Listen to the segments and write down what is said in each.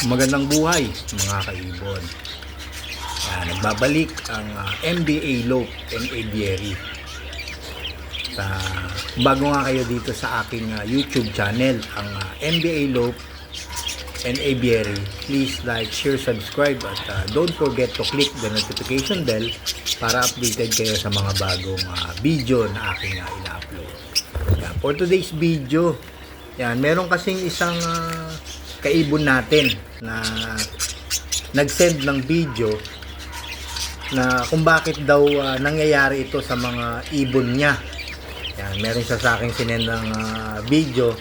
Magandang buhay mga kaibon. Nagbabalik ang MBA Loaf and Aviary. Bago nga kayo dito sa aking YouTube channel, ang MBA Loaf and Aviary, please like, share, subscribe at don't forget to click the notification bell para updated kayo sa mga bagong video na aking ina-upload. For today's video, meron kasing isang kaibon natin na nag-send ng video na kung bakit daw nangyayari ito sa mga ibon niya. Meron siya sa akin sinend ng video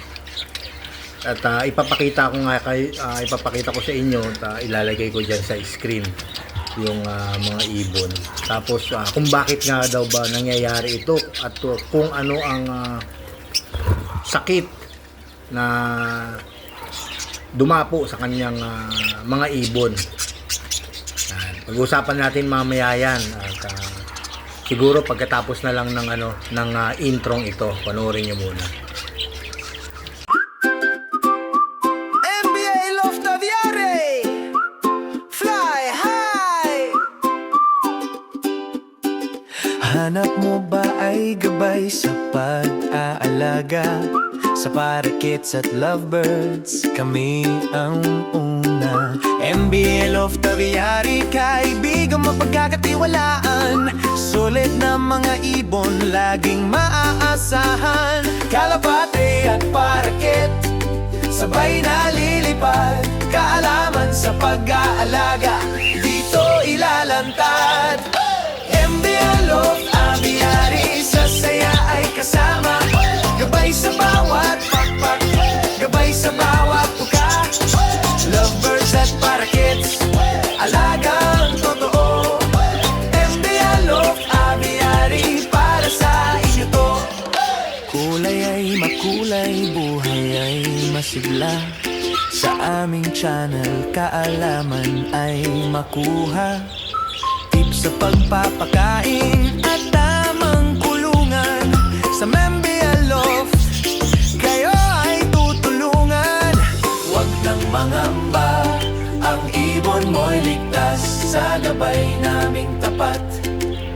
at ipapakita ko sa inyo at ilalagay ko dyan sa screen yung mga ibon. Tapos kung bakit nga daw ba nangyayari ito at kung ano ang sakit na dumapo sa kanyang mga ibon. Pag-usapan natin mamaya yan at siguro pagkatapos na lang ng introng ito, panoorin nyo muna. MBA Loaf Aviary, fly high. Hanap mo ba ay gabay sa pag-aalaga sa parakeets at lovebirds? Kami ang una. MBA Loaf Aviary, kaibigang mapagkakatiwalaan. Sulit na mga ibon, laging maaasahan. Kalapate at paraket, sabay na lilipad. Kaalaman sa pag-aalaga, dito ilalantad. MBA Loaf Aviary, sa saya ay kasama. Gabay sa bawat pakpak, gabay sa bawat tuka. Lovebirds at parakeets, alagang totoo. MBA Loaf Aviary, para sa inyo to. Kulay ay makulay, buhay ay masigla. Sa aming channel, kaalaman ay makuha. Tips sa pagpapakain at tamang kulungan. Sa MBA Loaf, kayo ay tutulungan. Huwag nang mangamba, ang ibon mo'y ligtas. Sa gabay naming tapat,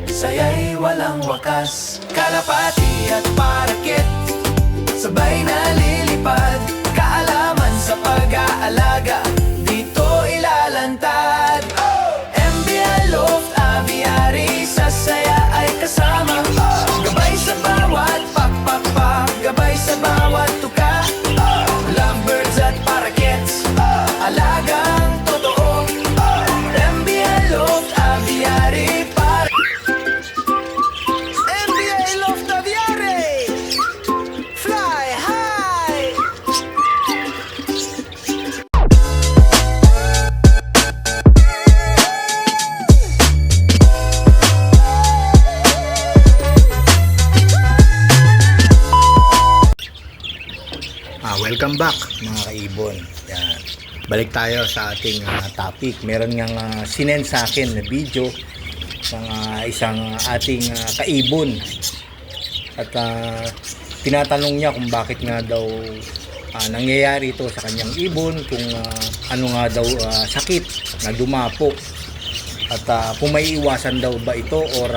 saya'y walang wakas. Kalapati at paraket, sabay na lilipad. Kaalaman sa pag-aalaga, dito ilalantad. MBA Loaf Aviary, sa saya ay kasama. Gabay sa bawat pakpak, gabay sa bawat tuka. Lovebirds at parakeets, alagang totoo. MBA Loaf Aviary, MBA Loaf Aviary, fly high. Welcome back mga kaibon. Balik tayo sa ating topic. Meron ngang sinend sa akin na video ng isang ating kaibon at tinatanong niya kung bakit nga daw nangyayari ito sa kanyang ibon, kung ano nga daw sakit na dumapo at kung may iwasan daw ba ito or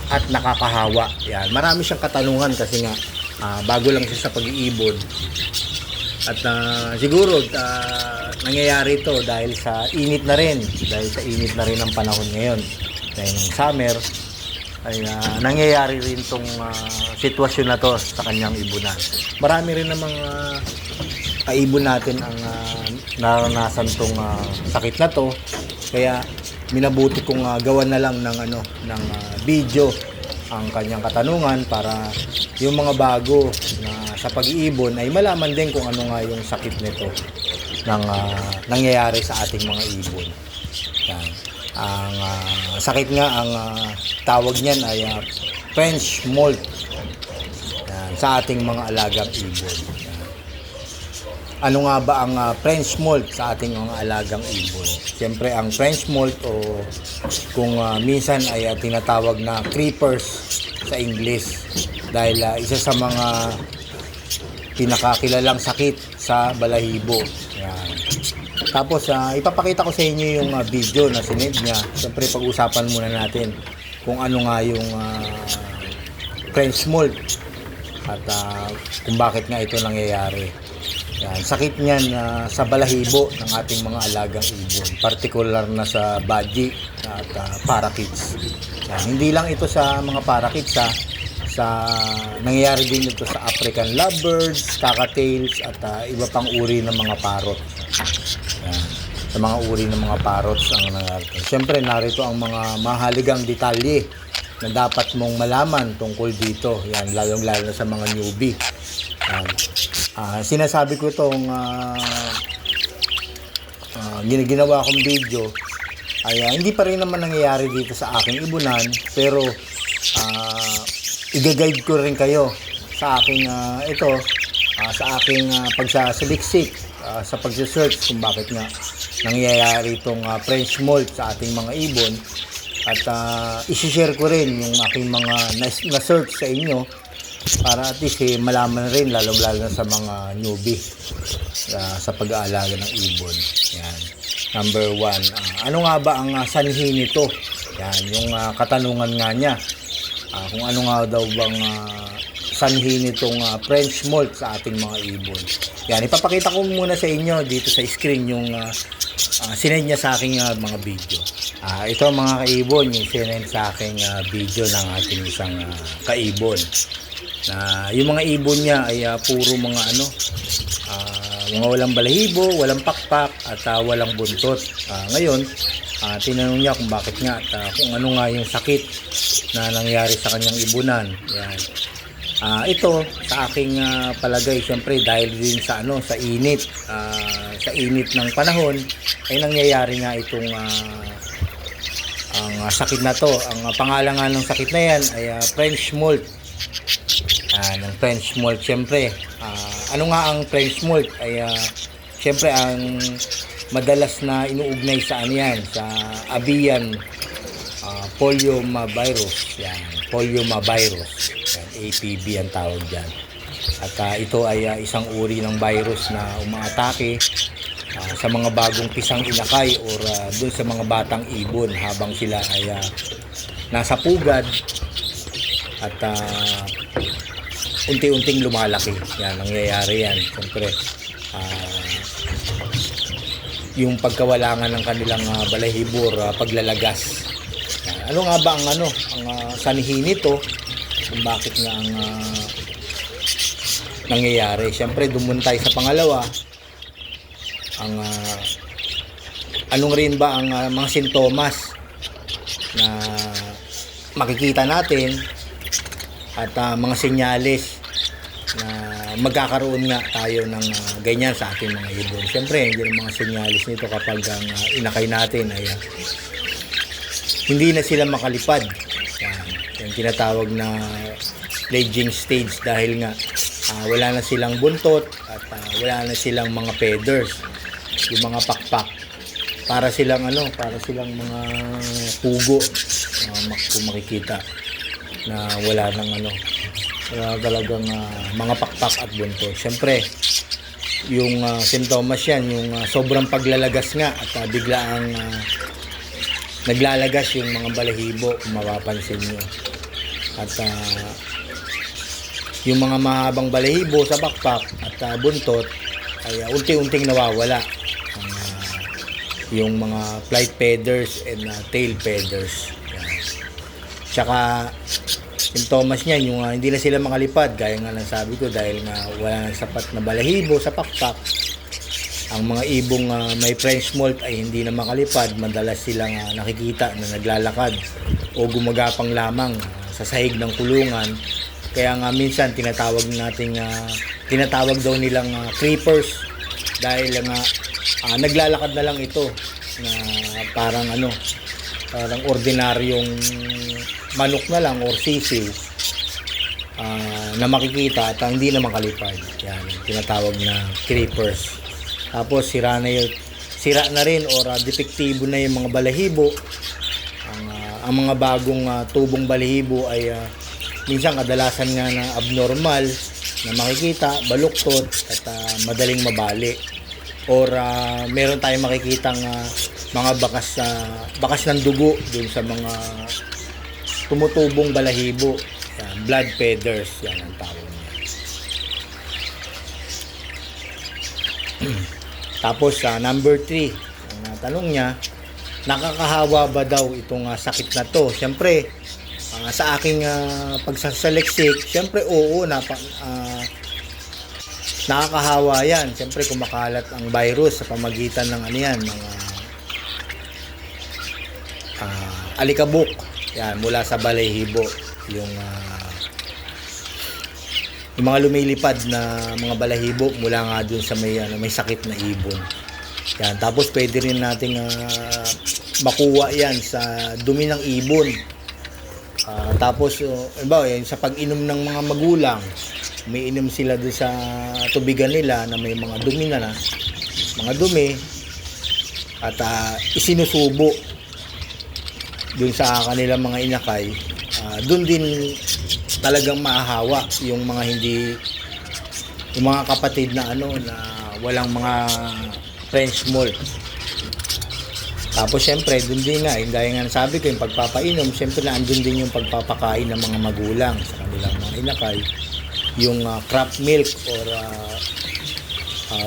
at nakakahawa. Marami siyang katanungan kasi nga bago lang siya sa pag-iibon at siguro nangyayari ito dahil sa init na rin ng panahon ngayon, dahil ng summer ay nangyayari rin tong sitwasyon na to sa kanyang ibunan. Marami rin namang kaibon natin ang naranasan tong sakit na to, kaya minabuti kong gawan na lang ng video ang kanyang katanungan para yung mga bago na sa pag-iibon ay malaman din kung ano nga yung sakit nito ng nangyayari sa ating mga ibon. Ang sakit nga, ang tawag niyan ay French molt sa ating mga alagang ibon. Ano nga ba ang French molt sa ating mga alagang ibon? Siyempre ang French molt o kung minsan ay tinatawag na creepers sa English, dahil isa sa mga pinakakilalang sakit sa balahibo. Yan. Tapos ipapakita ko sa inyo yung video na sinend niya. Siyempre pag-usapan muna natin kung ano nga yung French molt at kung bakit nga ito nangyayari. Yan, sakit niyan sa balahibo ng ating mga alagang ibon, particular na sa budgie at parakeets. Yan, hindi lang ito sa mga parakeets nangyayari din ito sa African lovebirds, cockatiels at iba pang uri ng mga parrot. Yan, sa mga uri ng mga parrots ang nangyayari. Siyempre narito ang mga mahalagang detalye na dapat mong malaman tungkol dito. Yan, lalong-lalo na sa mga newbie. Yan. Sinasabi ko itong ginawa kong video ay hindi pa rin naman nangyayari dito sa aking ibunan, pero i-guide ko rin kayo sa aking sa aking pagsasaliksik, sa pagse-search kung bakit nga nangyayari itong French molt sa ating mga ibon, at i-share ko rin yung aking mga na-search sa inyo para at least malaman rin lalong-lalo na sa mga newbie sa pag-aalaga ng ibon. Yan. Number 1, ano nga ba ang sanhi nito? Yan, yung katanungan nga niya. Kung ano nga daw bang sanhi nitong French molt sa ating mga ibon. Yan, ipapakita ko muna sa inyo dito sa screen yung sinend niya sa aking mga video. Ito mga kaibon, yung sinend sa aking video ng ating isang kaibon. Yung mga ibon niya ay puro mga mga walang balahibo, walang pakpak at walang buntot. Ngayon, tinanong niya kung bakit nga at kung ano nga yung sakit na nangyari sa kanyang ibunan. Yan. Ito sa aking palagay, syempre dahil din sa sa init, sa init ng panahon ay nangyayari nga itong ang sakit na to. Ang pangalan nga ng sakit na yan ay French molt. Ng French molt, syempre ano nga ang French molt ay syempre ang madalas na inuugnay sa yan, sa avian poliomavirus. Yan, poliomavirus. Yan, APV ang tawag dyan. At ito ay isang uri ng virus na umaatake sa mga bagong pisang inakay or dun sa mga batang ibon habang sila ay nasa pugad at unti-unting lumalaki. Yan, nangyayari yan. Siyempre, yung pagkawalangan ng kanilang balahibor, paglalagas. Yan. Ano nga ba ang sanhi nito? Kung bakit nga ang nangyayari? Siyempre, dumuntay sa pangalawa. Anong rin ba ang mga sintomas na makikita natin at mga senyales na magkakaroon nga tayo ng ganyan sa ating mga ibon. Siyempre, hindi ang mga senyales nito kapag ang inakay natin ay hindi na sila makalipad. Yung tinatawag na fledging stage dahil nga wala na silang buntot at wala na silang mga feathers, yung mga pakpak. Para silang mga pugo, kung makikita na wala nang talagang mga pakpak at buntot. Siyempre, yung sintomas yan, yung sobrang paglalagas nga at biglaang naglalagas yung mga balahibo, kung mapapansin nyo. At yung mga mahabang balahibo sa pakpak at buntot ay unti-unting nawawala. Yung mga flight feathers and tail feathers. Tsaka sintomas niyan yung hindi na sila makalipad, gaya nga ng sabi ko, dahil nga wala nang sapat na balahibo sa pakpak. Ang mga ibong may French molt ay hindi na makalipad, madalas silang nakikita na naglalakad o gumagapang lamang sa sahig ng kulungan. Kaya nga minsan tinatawag daw nilang creepers dahil nga naglalakad na lang ito na parang ordinaryong manok na lang or sisiw na makikita at hindi na makalipad. Yan, tinatawag na creepers. Tapos sira na rin or depektibo na yung mga balahibo. Ang mga bagong tubong balahibo ay minsan kadalasan nga na abnormal na makikita, baluktot at madaling mabali. or meron tayong makikitang mga bakas ng dugo dun sa mga tumutubong balahibo. Yan, blood feathers, yan ang tawag niya. Tapos number 3, ang tanong niya, nakakahawa ba daw itong sakit na to? Siyempre, sa aking pagsasaliksik, siyempre oo, nakakahawa yan. Siyempre kumakalat ang virus sa pamagitan ng mga alikabok. Yan, mula sa balahibo. Yung mga lumilipad na mga balahibo mula nga dun sa may sakit na ibon. Yan, tapos pwede rin nating makuha yan sa dumi ng ibon. Tapos sa pag-inom ng mga magulang, umiinom sila doon sa tubigan nila na may mga dumi mga dumi, at isinusubo doon sa kanilang mga inakay. Doon din talagang mahahawa yung mga kapatid na na walang mga French mold. Tapos syempre, dun din nga, dahil nga sabi ko, yung pagpapainom, syempre na andun din yung pagpapakain ng mga magulang sa kanilang mga inakay. Yung crop milk or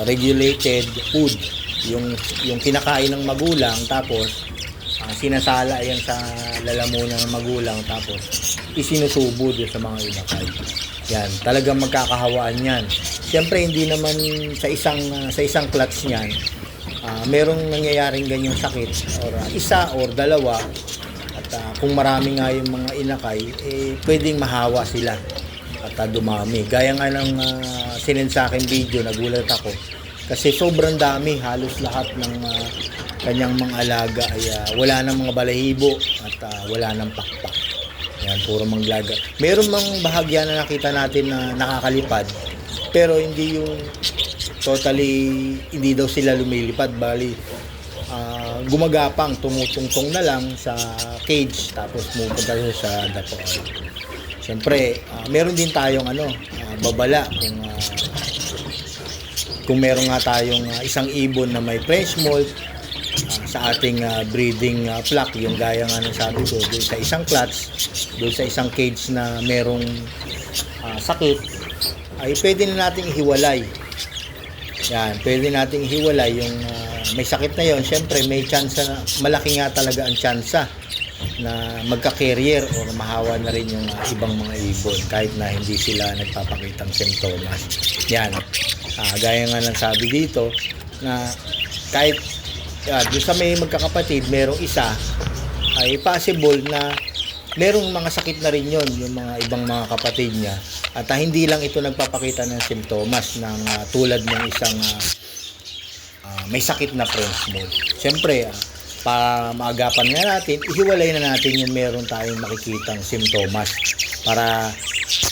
regulated food, yung kinakain ng magulang, tapos sinasala yan sa lalamunan ng magulang, tapos isinusubo doon sa mga inakay. Yan, talagang magkakahawaan yan. Syempre, hindi naman sa isang clutch niyan, merong nangyayaring ganyang sakit or isa or dalawa, at kung marami nga yung mga inakay, pwedeng mahawa sila at dumami. Gaya nga ng sinend sa akin video, nagulat ako kasi sobrang dami, halos lahat ng kanyang mga alaga ay wala ng mga balahibo at wala ng pakpak. Yan, puro manglaga. Meron mang bahagya na nakita natin na nakakalipad, pero hindi yung totally, hindi daw sila lumilipad, bali gumagapang, tumutungtong na lang sa cage, tapos pupunta sa dapuan. Siyempre, meron din tayong babala kung meron nga tayong isang ibon na may French mold sa ating breeding flock, yung gaya nga ng sabi ko, doon sa isang clutch, doon sa isang cage na merong sakit, ay pwede na nating hiwalay. Yan, pwede nating hiwalay yung may sakit na yon. Siyempre, may chance na, malaki nga talaga ang tsansa na magka-carrier or mahawa na rin yung ibang mga ibon kahit na hindi sila nagpapakitang simptomas. Yan, gaya nga ng sabi dito na kahit doon sa may magkakapatid, merong isa, ay possible na merong mga sakit na rin yon yung mga ibang mga kapatid niya, at hindi lang ito nagpapakita ng simptomas ng tulad ng isang may sakit na French mold. Siyempre, para maagapan nga natin, ihiwalay na natin yung meron tayong makikitang simptomas para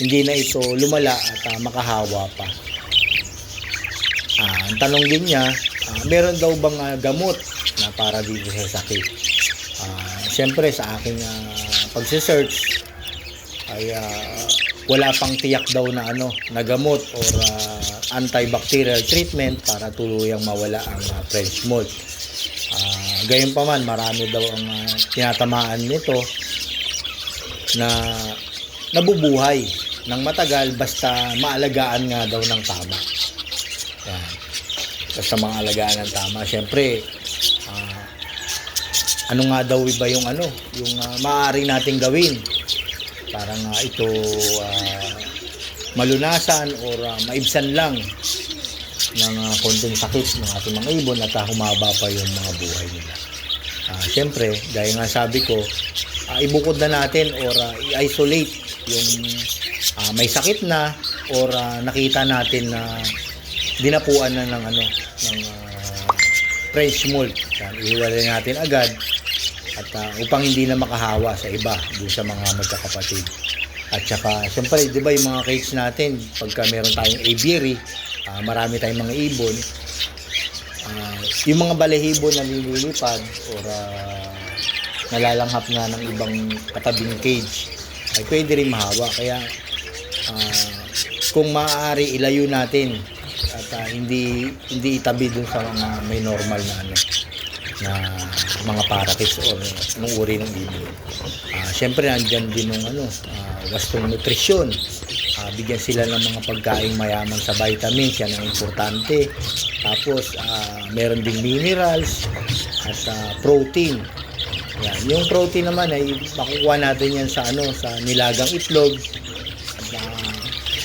hindi na ito lumala at makahawa pa. Ang tanong din niya, meron daw bang gamot na para dito sa sakit? Siyempre, sa aking pagse-search ay wala pang tiyak daw na gamot or antibacterial treatment para tuluyang mawala ang French mold. Gayunpaman, marami daw ang tinatamaan nito na nabubuhay ng matagal basta maalagaan nga daw ng tama. Yan. Basta maalagaan ng tama. Siyempre, ano nga daw iba yung maaari nating gawin para nga ito malunasan or maibsan lang ng konting sakit ng ating mga ibon at humaba pa yung mga buhay nila. Siyempre, dahil nga sabi ko, ibukod na natin or i-isolate yung may sakit na or nakita natin na dinapuan na ng French mold. Ihiwalay natin agad at upang hindi na makahawa sa iba doon sa mga magkakapatid. At saka, siyempre, di ba yung mga cage natin, pagka meron tayong aviary, marami tayong mga ibon, yung mga balahibo na nililipad or nalalanghap nga ng ibang katabing cage, ay pwede rin mahawa. Kaya, kung maaari, ilayo natin at at hindi itabi dun sa mga may normal na na mga parakits o nung uri ng ibon. Siyempre nandiyan din ng wastong nutrisyon. Bigyan sila ng mga pagkain mayaman sa vitamins, yan ang importante. Tapos meron ding minerals at protein. Yan. Yung protein naman ay makukuha natin yan sa sa nilagang itlog.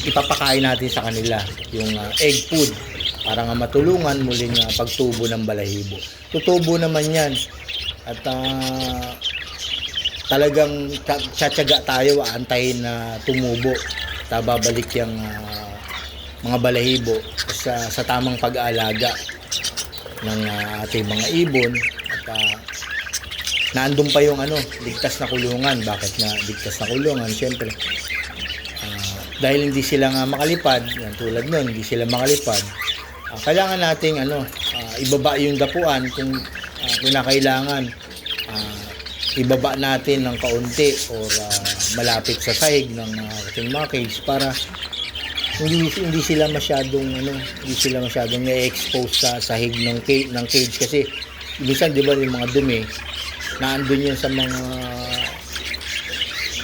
Ipapakain natin sa kanila yung egg food para nga matulungan muling pagtubo ng balahibo. Tutubo naman yan at talagang tsatsaga tayo aantayin na tumubo. Babalik yung mga balahibo sa tamang pag-aalaga ng ating mga ibon at naandun pa yung ligtas na kulungan. Bakit nga ligtas na kulungan? Siyempre dahil hindi sila nga makalipad, yan, tulad nun, hindi sila makalipad, kailangan nating ibaba yung dapuan kung kailangan ibaba natin ng kaunti or malapit sa sahig ng ating mga cage para hindi sila masyadong i-expose sa sahig ng cage kasi minsan 'di ba yung mga dumi naandun yan sa mga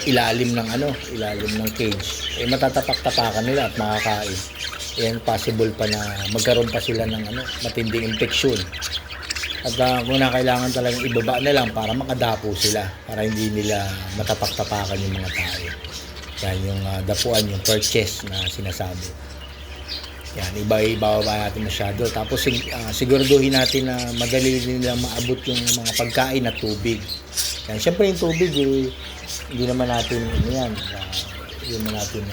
ilalim ng cage, matatapak-tapakan nila at makakain. Yan, possible pa na magkaroon pa sila ng matinding infeksyon. At kung kailangan talagang ibaba na lang para makadapo sila, para hindi nila matapak-tapakan yung mga tao. Yan yung dapuan, yung purchase na sinasabi. Yan, ibaba natin masyado. Tapos siguraduhin natin na madali nilang maabot yung mga pagkain at tubig. Yan, syempre yung tubig hindi naman natin hindi naman natin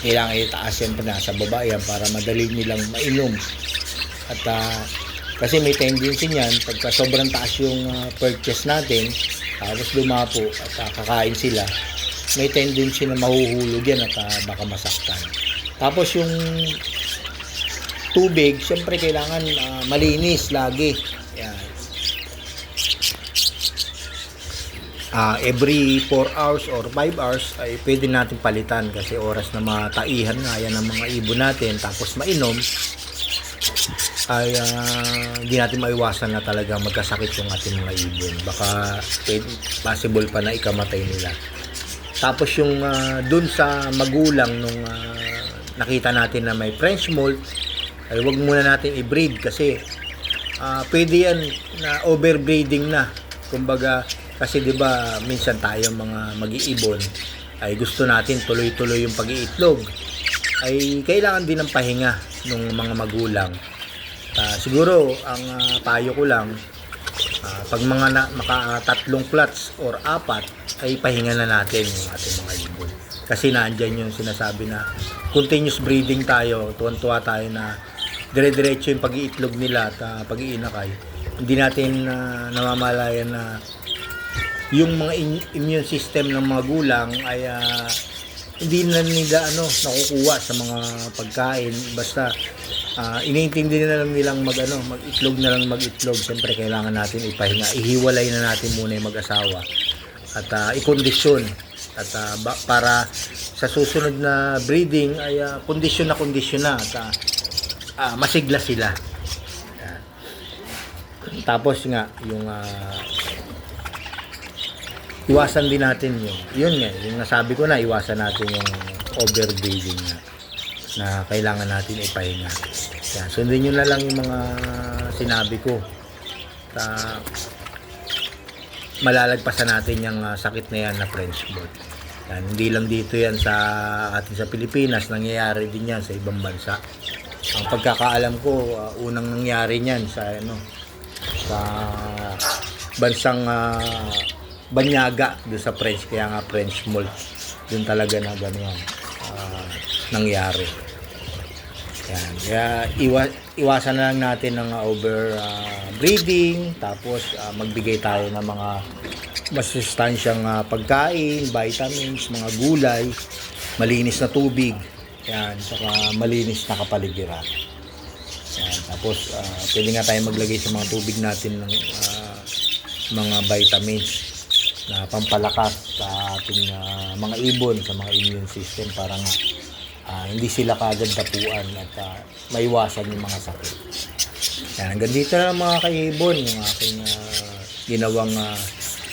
kailangan itaas syempre nasa baba yan para madali nilang mainom. At kasi may tendency niyan pagka sobrang taas yung purchase natin tapos lumapo at kakain sila, may tendency na mahuhulog yan at baka masaktan. Tapos yung tubig syempre kailangan malinis lagi. Yan. Every 4 hours or 5 hours ay pwede natin palitan kasi oras na mataihan nga yan ng mga ibon natin tapos mainom ay hindi natin maiwasan na talaga magkasakit yung ating mga ibon. Baka possible pa na ikamatay nila. Tapos yung dun sa magulang nung nakita natin na may French molt ay wag muna natin i-breed kasi pwede yan na overbreeding na. Kumbaga kasi 'di ba minsan tayo mga mag-iibon ay gusto natin tuloy-tuloy yung pag-iitlog. Ay kailangan din ng pahinga ng mga magulang. Siguro ang payo ko lang pag mga tatlong clutch or 4 ay pahinga na natin yung ating mga ibon. Kasi nandiyan yung sinasabi na continuous breeding tayo, tuwan-tuwa tayo na dire-diretso yung pag-iitlog nila at pag-iinakay. Hindi natin namamalayan na yung mga immune system ng mga gulang ay hindi na nila nakukuha sa mga pagkain. Basta iniintindi na lang nilang mag-itlog na lang mag-itlog. Siyempre kailangan natin ipahinga. Ihiwalay na natin muna yung mag-asawa at ikondisyon at para sa susunod na breeding ay kondisyon na at masigla sila. Tapos nga yung iwasan din natin yung nasabi ko na, iwasan natin yung overbreeding na kailangan natin ipahinga. Yan, sundin nyo na lang yung mga sinabi ko. Malalagpasan natin yung sakit na yan na French molt. Yan, hindi lang dito yan sa atin sa Pilipinas, nangyayari din yan sa ibang bansa. Ang pagkakaalam ko, unang nangyari niyan sa bansang Banyaga doon sa French, kaya nga French molt doon talaga na gano'n nangyari. Yan, kaya iwasan na lang natin ng over breeding, tapos magbigay tayo ng mga masustansyang pagkain, vitamins, mga gulay, malinis na tubig, yan, saka malinis na kapaligiran. Yan, tapos pwede nga tayo maglagay sa mga tubig natin ng mga vitamins na pampalakas sa ating mga ibon, sa mga immune system para nga hindi sila kagad dapuan at maiwasan yung mga sakit. Yan, hanggang dito na mga kaibon yung aking ginawang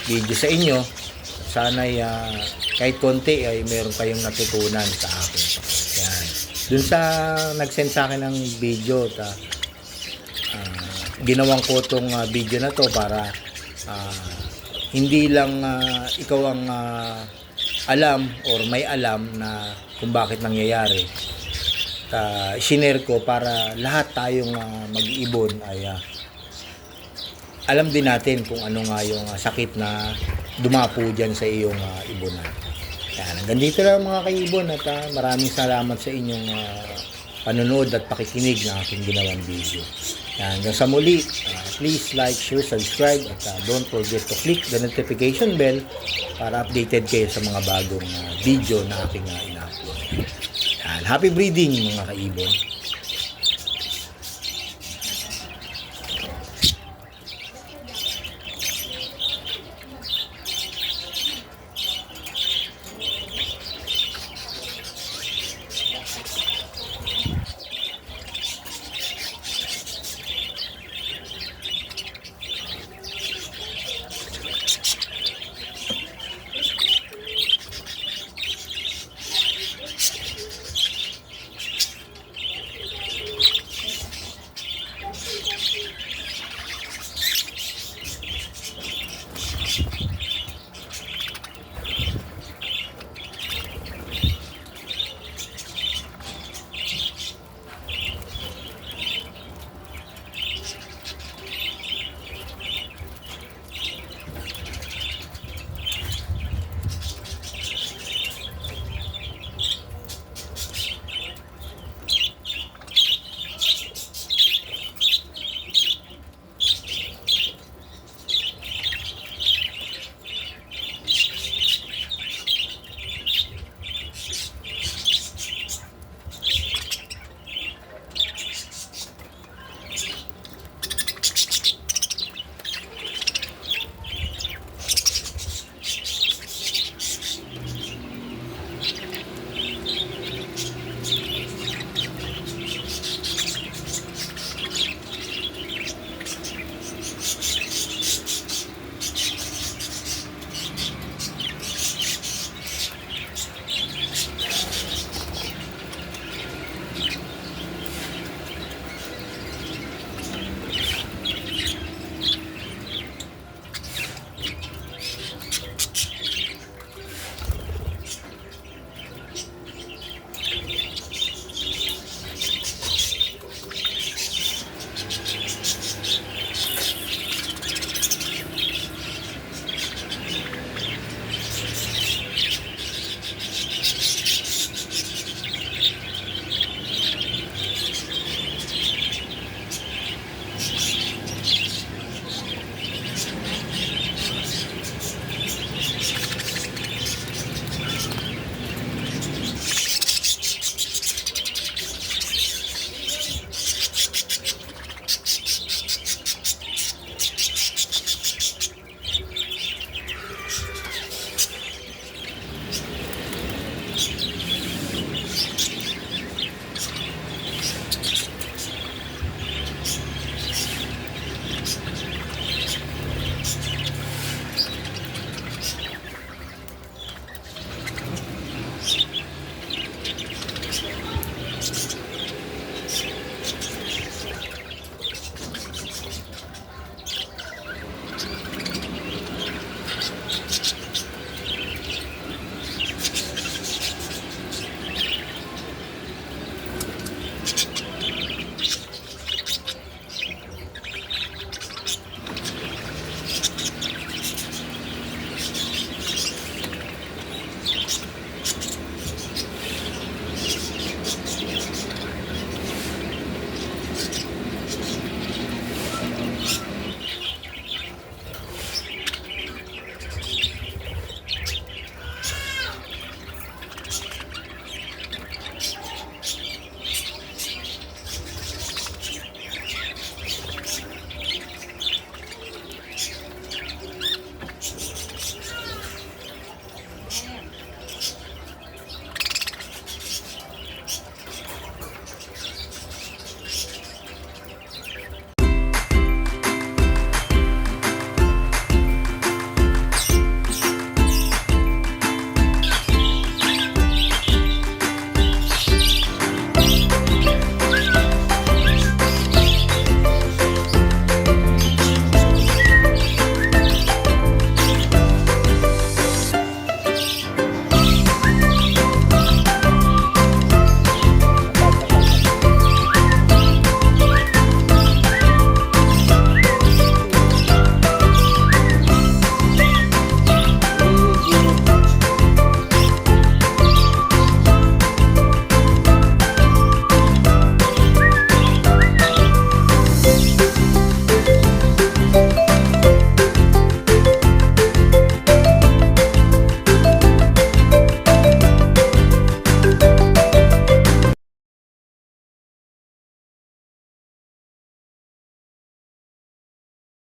video sa inyo. Sana'y kahit konti ay meron kayong natutunan sa akin. Yan. Dun sa nag-send sa akin ng video, ginawang ko tong video na to para hindi lang ikaw ang alam or may alam na kung bakit nangyayari. Shinare ko para lahat tayong mag-iibon ay alam din natin kung ano nga yung sakit na dumapo dyan sa iyong ibonan. Yan, hanggang dito lang mga kaibon at maraming salamat sa inyong panonood at pakikinig ng aking ginawang video. Yan, hanggang sa muli, please like, share, subscribe at don't forget to click the notification bell para updated kayo sa mga bagong video na aking ina-upload. Yan, happy breeding mga kaibon!